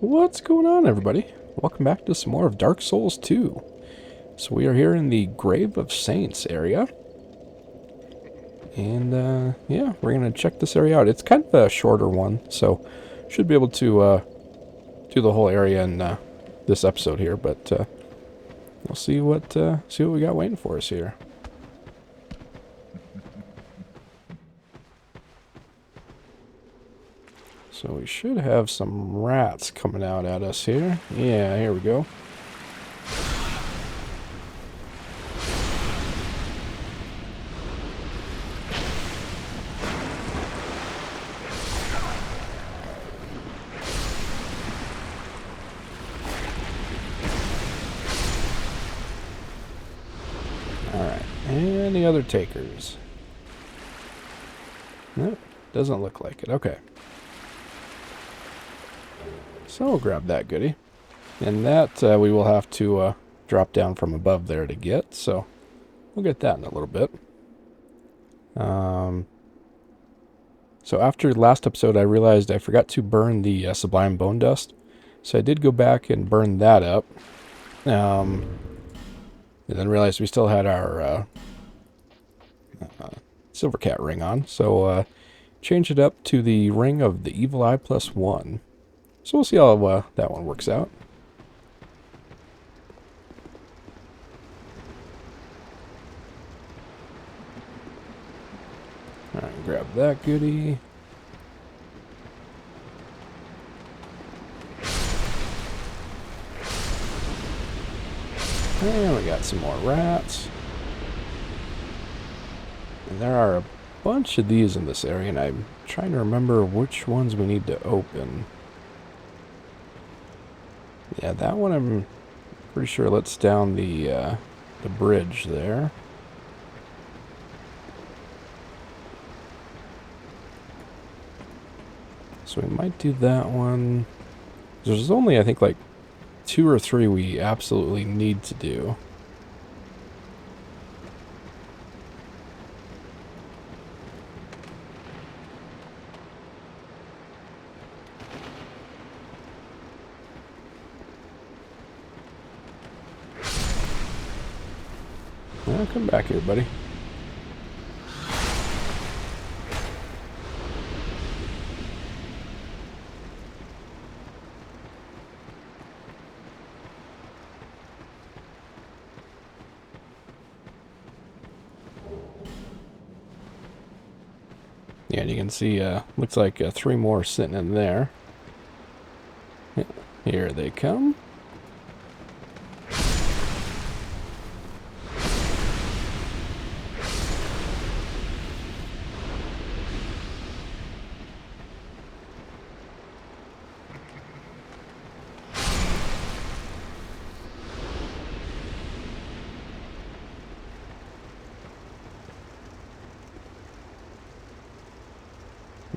What's going on, everybody? Welcome back to some more of Dark Souls 2. So we are here in the Grave of Saints area. And, yeah, we're going to check this area out. It's kind of a shorter one, so should be able to do the whole area in this episode here. But we'll see what we got waiting for us here. So we should have some rats coming out at us here. Yeah, here we go. Alright, any other takers? Nope, doesn't look like it. Okay. So we'll grab that goodie. And that we will have to drop down from above there to get, so we'll get that in a little bit. So after last episode, I realized I forgot to burn the Sublime Bone Dust. So I did go back and burn that up. And then realized we still had our Silver Cat ring on. So change it up to the Ring of the Evil Eye +1. So we'll see how that one works out. Alright, grab that goodie. And we got some more rats. And there are a bunch of these in this area, and I'm trying to remember which ones we need to open. Yeah, that one I'm pretty sure lets down the bridge there. So we might do that one. There's only, I think, like 2 or 3 we absolutely need to do. Well, come back here, buddy. Yeah, and you can see, looks like 3 more sitting in there. Here they come.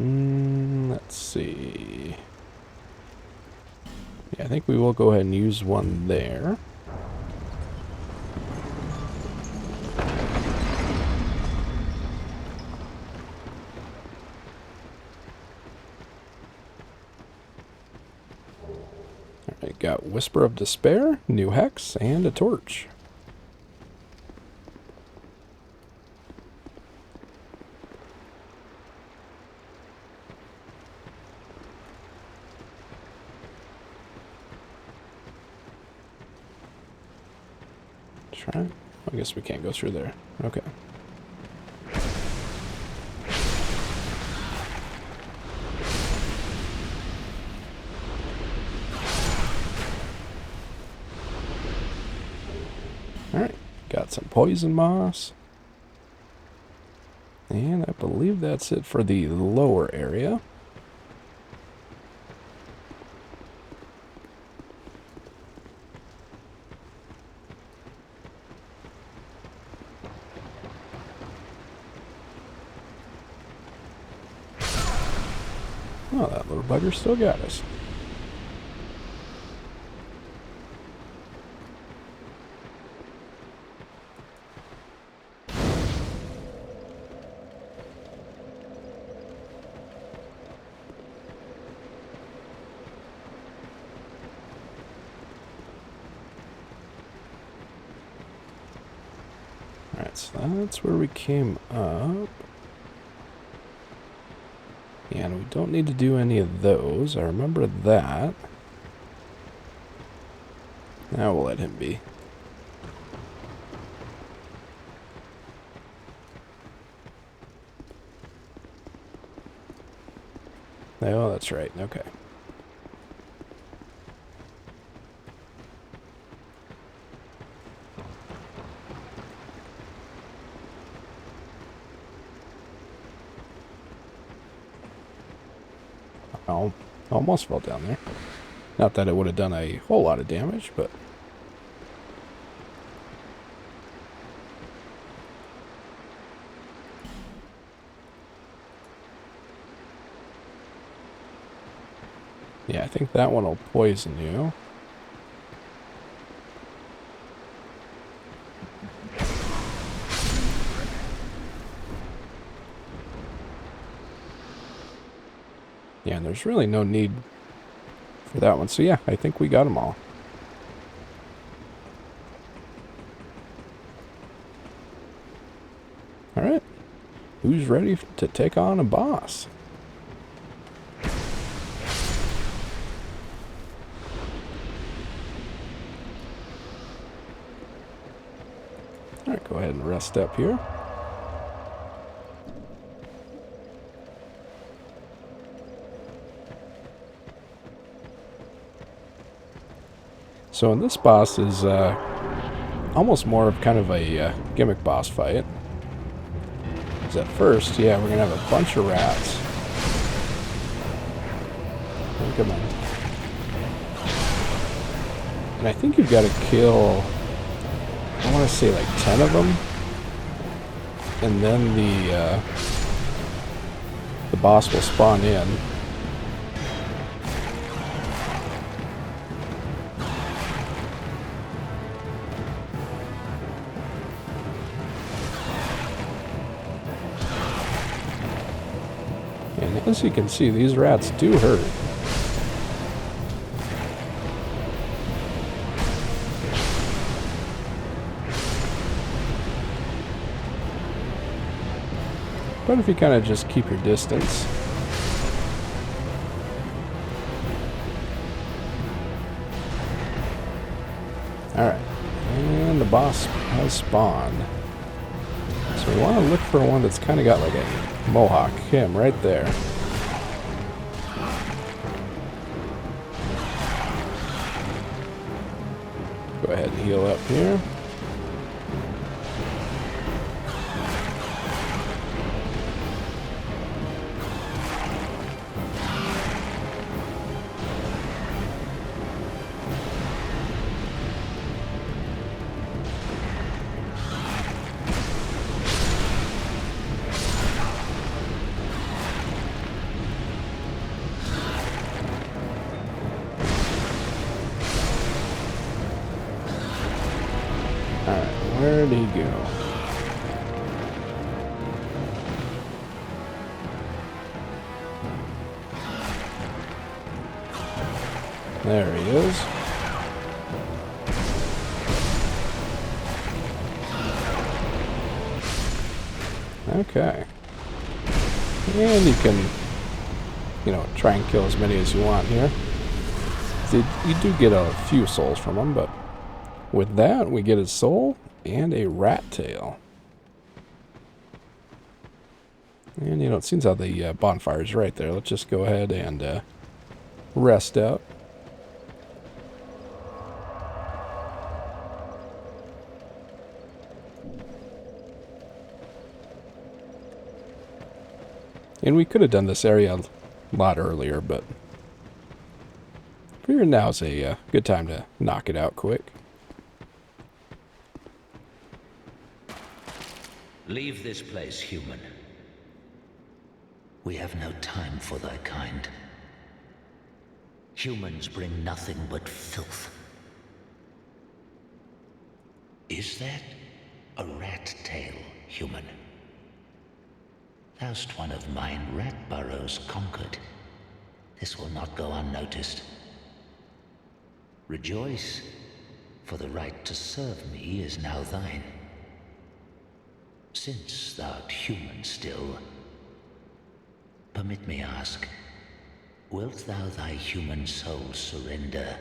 Let's see. Yeah, I think we will go ahead and use one there. Alright, got Whisper of Despair, new hex, and a torch. Try. I guess we can't go through there. Okay. Alright, got some poison moss. And I believe that's it for the lower area. Oh, that little bugger still got us. So that's where we came up. And we don't need to do any of those. I remember that. Now we'll let him be. Oh, that's right. Okay. Oh, almost fell down there. Not that it would have done a whole lot of damage, but... yeah, I think that one will poison you. Yeah, and there's really no need for that one. So yeah, I think we got them all. Alright. Who's ready to take on a boss? Alright, go ahead and rest up here. So, and this boss is almost more of kind of a gimmick boss fight. Because at first, yeah, we're going to have a bunch of rats. Oh, come on. And I think you've got to kill, I want to say like 10 of them. And then the boss will spawn in. And as you can see, these rats do hurt. But if you kind of just keep your distance. Alright. And the boss has spawned. So we want to look for one that's kind of got like a mohawk. Him right there. Go ahead and heal up here. Where'd he go? There he is. Okay. And you can, try and kill as many as you want here. So you do get a few souls from him, but with that, we get his soul and a rat tail. And, it seems how the bonfire is right there. Let's just go ahead and rest up. And we could have done this area a lot earlier, but I figure now's a good time to knock it out quick. Leave this place, human. We have no time for thy kind. Humans bring nothing but filth. Is that a rat tail, human? Thou'st one of mine rat burrows conquered. This will not go unnoticed. Rejoice, for the right to serve me is now thine. Since thou'rt human still, permit me ask, wilt thou thy human soul surrender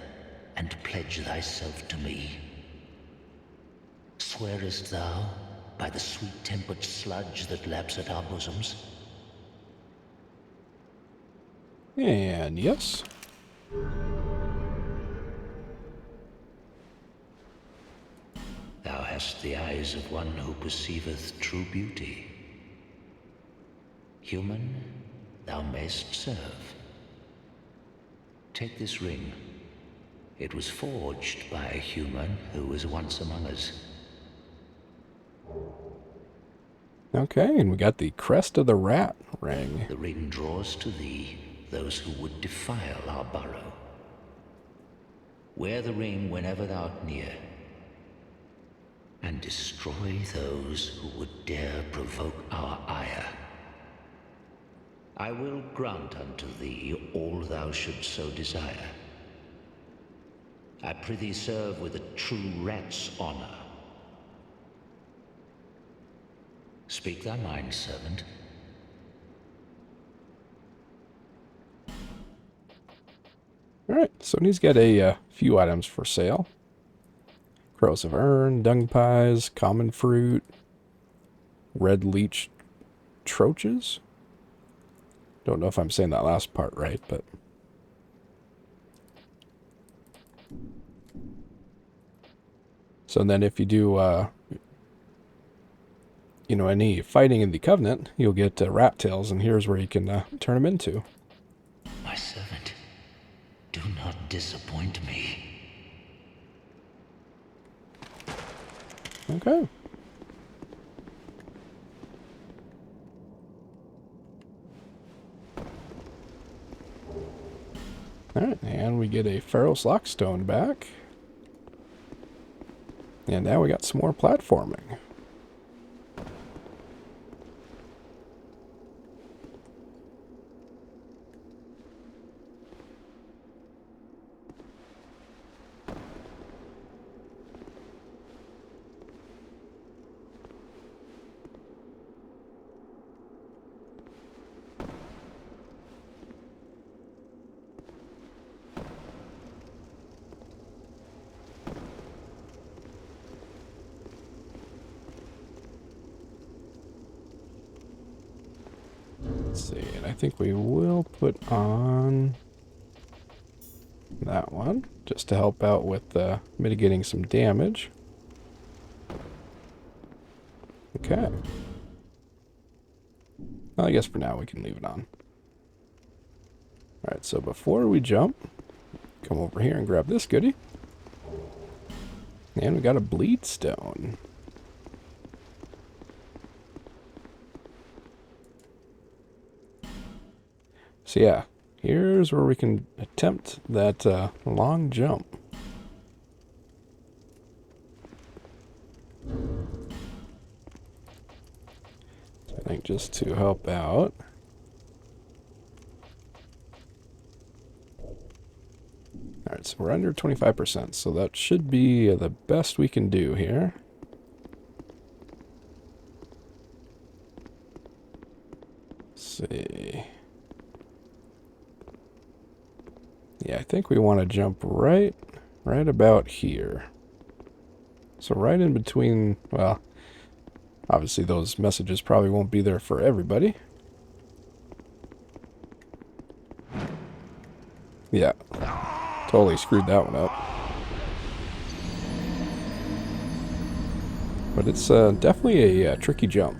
and pledge thyself to me? Swearest thou by the sweet-tempered sludge that laps at our bosoms? And yes. Thou hast the eyes of one who perceiveth true beauty. Human, thou mayst serve. Take this ring. It was forged by a human who was once among us. Okay, and we got the Crest of the Rat ring. The ring draws to thee those who would defile our burrow. Wear the ring whenever thou'rt near, and destroy those who would dare provoke our ire. I will grant unto thee all thou shouldst so desire. I prithee serve with a true rat's honor. Speak thy mind, servant. Alright, so he's got a few items for sale. Corrosive urn, dung pies, common fruit, red leech troches. Don't know if I'm saying that last part right, but... So then if you do, any fighting in the Covenant, you'll get rat tails, and here's where you can turn them into. My servant, do not disappoint me. Okay. Alright, and we get a Pharaoh's Lockstone back. And now we got some more platforming. Let's see, and I think we will put on that one, just to help out with mitigating some damage. Okay. Well, I guess for now we can leave it on. Alright, so before we jump, come over here and grab this goodie. And we got a bleed stone. So yeah, here's where we can attempt that long jump. So I think just to help out. Alright, so we're under 25%, so that should be the best we can do here. Let's see. Yeah, I think we want to jump right about here. So right in between, well, obviously those messages probably won't be there for everybody. Yeah, totally screwed that one up. But it's definitely a tricky jump.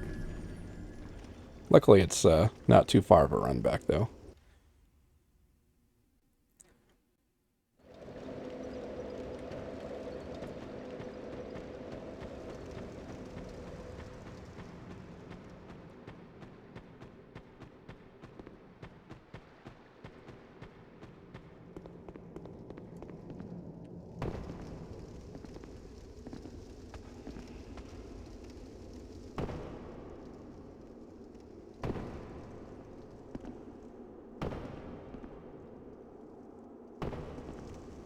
Luckily it's not too far of a run back though.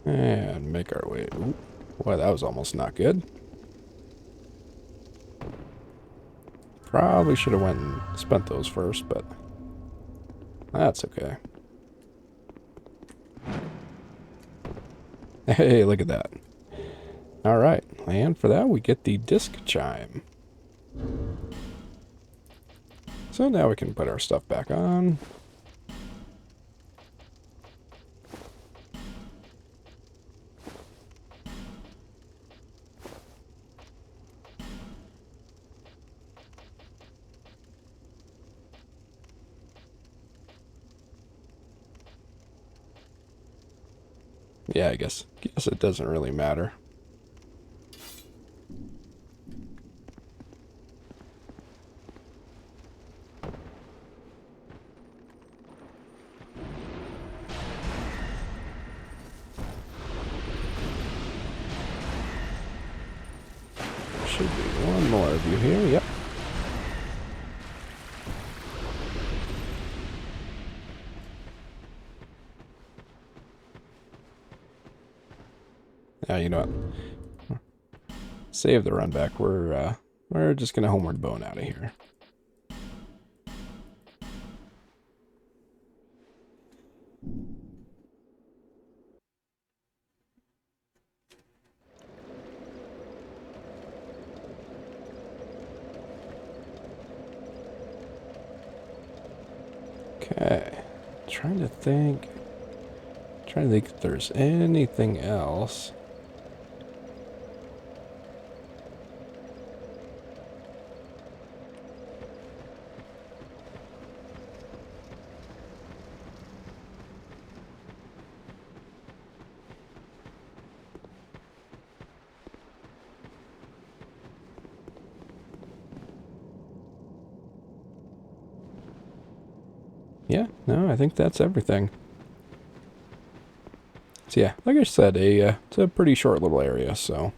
And make our way. Ooh, boy, that was almost not good. Probably should have went and spent those first, but that's okay. Hey, look at that. Alright, and for that we get the disc chime. So now we can put our stuff back on. Yeah, I guess it doesn't really matter. Should be one more of you here. Yep. Now you know what? Save the run back. We're just gonna homeward bone out of here. Okay. Trying to think if there's anything else. Yeah, no, I think that's everything. So yeah, like I said, it's a pretty short little area, so.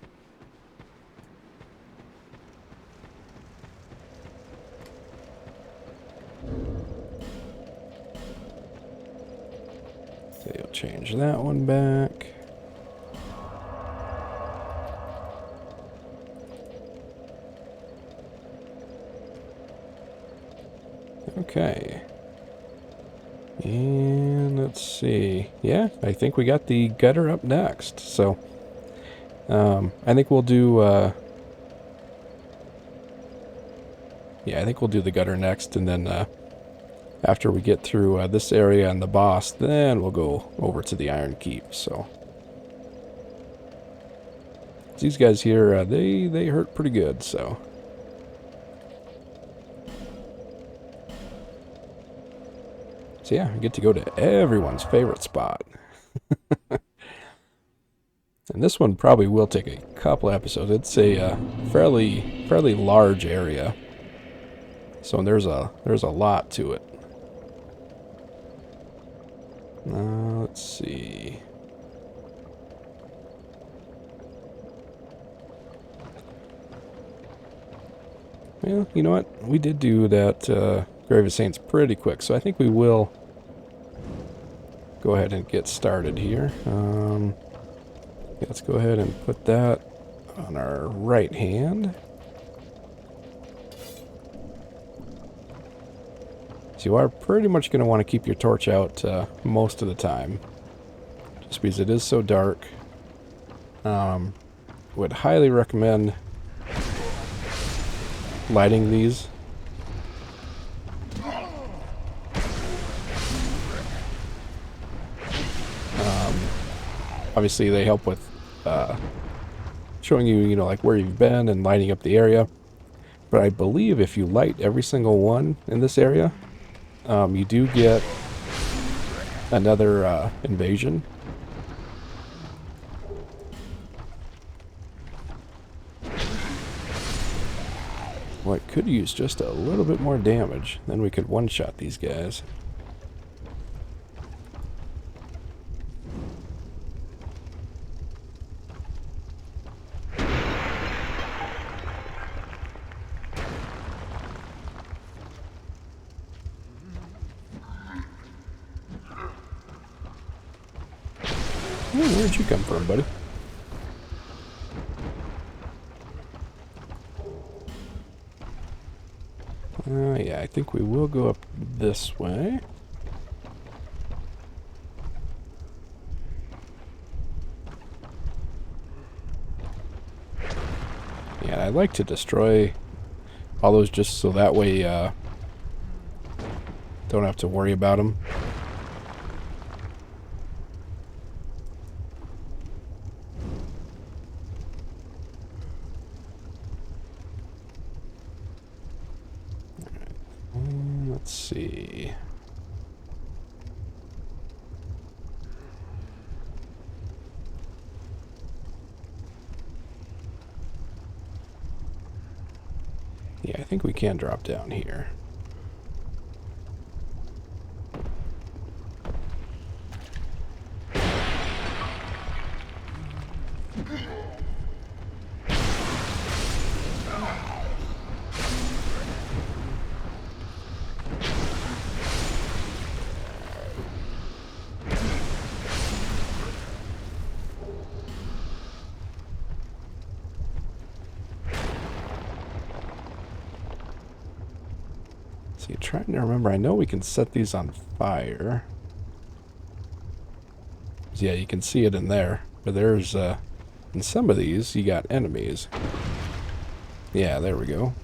So you'll change that one back. Okay. And let's see. Yeah, I think we got the gutter up next. So, I think we'll do, yeah, I think we'll do the gutter next, and then, after we get through this area and the boss, then we'll go over to the Iron Keep, so. These guys here, they hurt pretty good, so. So yeah, I get to go to everyone's favorite spot. And this one probably will take a couple episodes. It's a fairly large area. So there's a lot to it. Let's see. Well, you know what? We did do that Grave of Saints pretty quick, so I think we will go ahead and get started here. Let's go ahead and put that on our right hand. So you are pretty much going to want to keep your torch out most of the time, just because it is so dark. Would highly recommend lighting these. Obviously, they help with showing you, you know, like where you've been and lighting up the area. But I believe if you light every single one in this area, you do get another invasion. Well, it could use just a little bit more damage. Then we could one-shot these guys. Oh, where'd you come from, buddy? I think we will go up this way. Yeah, I like to destroy all those just so that way don't have to worry about them. Let's see. Yeah, I think we can drop down here. See, trying to remember. I know we can set these on fire. Yeah, you can see it in there. But there's, in some of these, you got enemies. Yeah, there we go.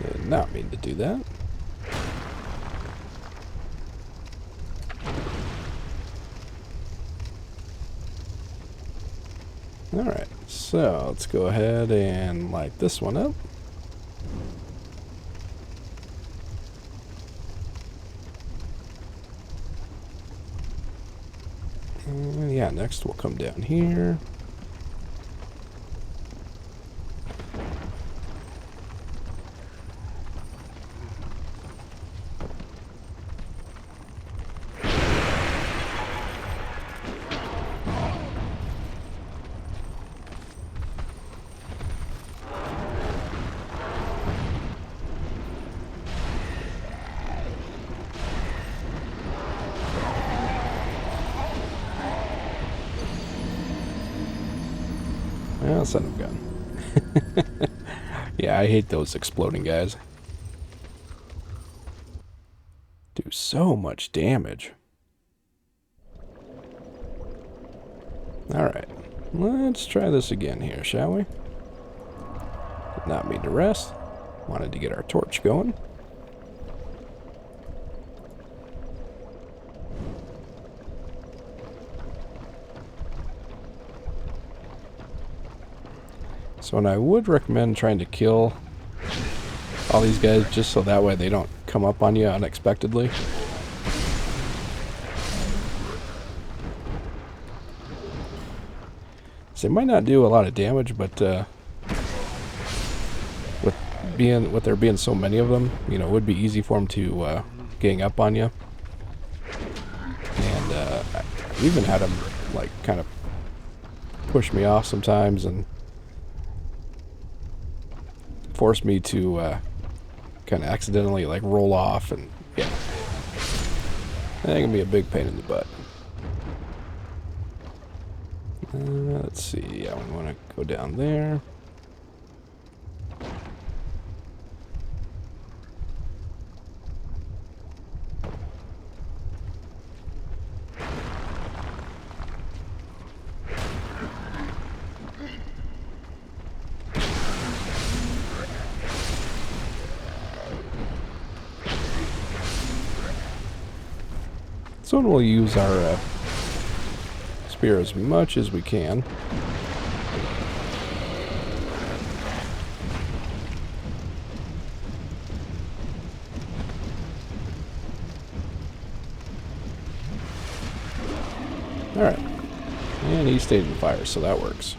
Did not mean to do that. Alright, so let's go ahead and light this one up. And yeah, next we'll come down here. Well, son of a gun. Yeah, I hate those exploding guys. Do so much damage. Alright, let's try this again here, shall we? Did not mean to rest. Wanted to get our torch going. So, and I would recommend trying to kill all these guys just so that way they don't come up on you unexpectedly. So they might not do a lot of damage, but with there being so many of them, you know, it would be easy for them to gang up on you. And I've even had them like kind of push me off sometimes and force me to kind of accidentally like roll off, and yeah, that can be a big pain in the butt. Let's see, yeah, we want to go down there. So we'll use our spear as much as we can. Alright. And he stayed in fire, so that works.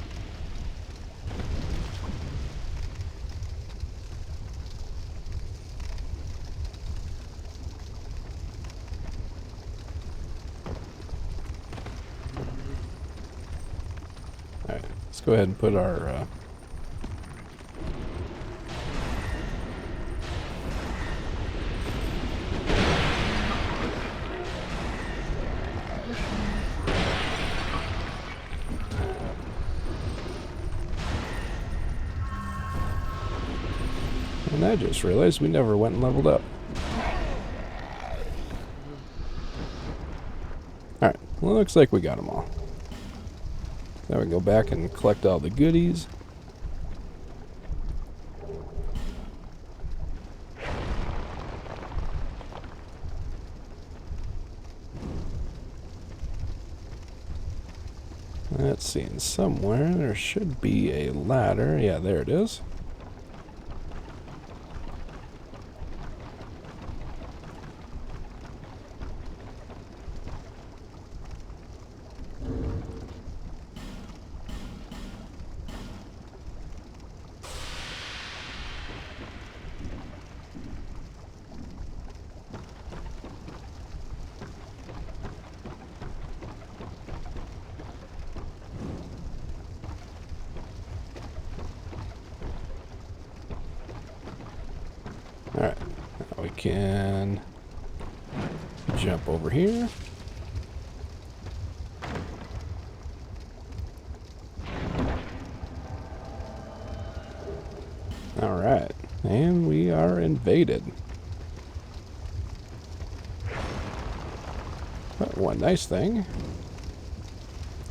Alright, let's go ahead and put our I just realized we never went and leveled up. Alright, well, it looks like we got them all. Now we can go back and collect all the goodies. Let's see, and somewhere there should be a ladder. Yeah, there it is. Alright, now we can jump over here. Alright, and we are invaded. But one nice thing,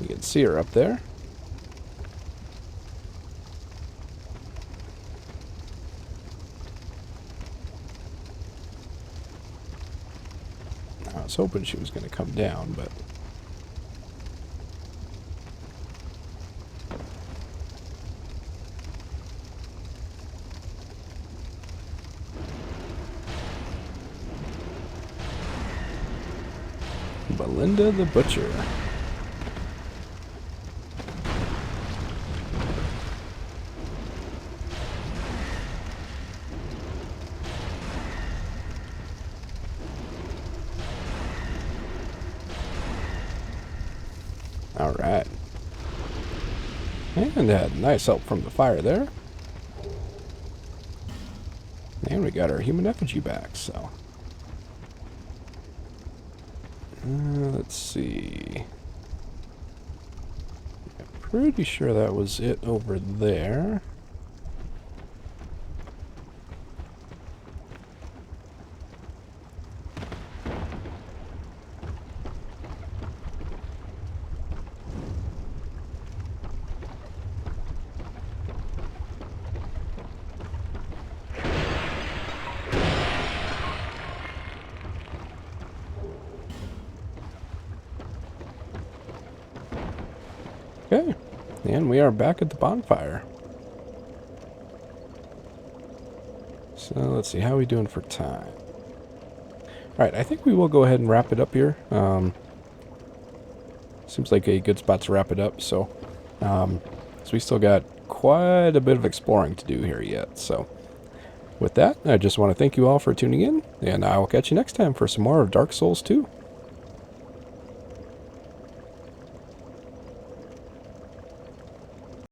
you can see her up there. I was hoping she was going to come down, but... Belinda the Butcher. Alright. And had nice help from the fire there. And we got our human effigy back, so... let's see. I'm pretty sure that was it over there. Okay, and we are back at the bonfire. So let's see, how are we doing for time? Alright, I think we will go ahead and wrap it up here. Seems like a good spot to wrap it up, so we still got quite a bit of exploring to do here yet. So with that, I just want to thank you all for tuning in, and I will catch you next time for some more of Dark Souls 2.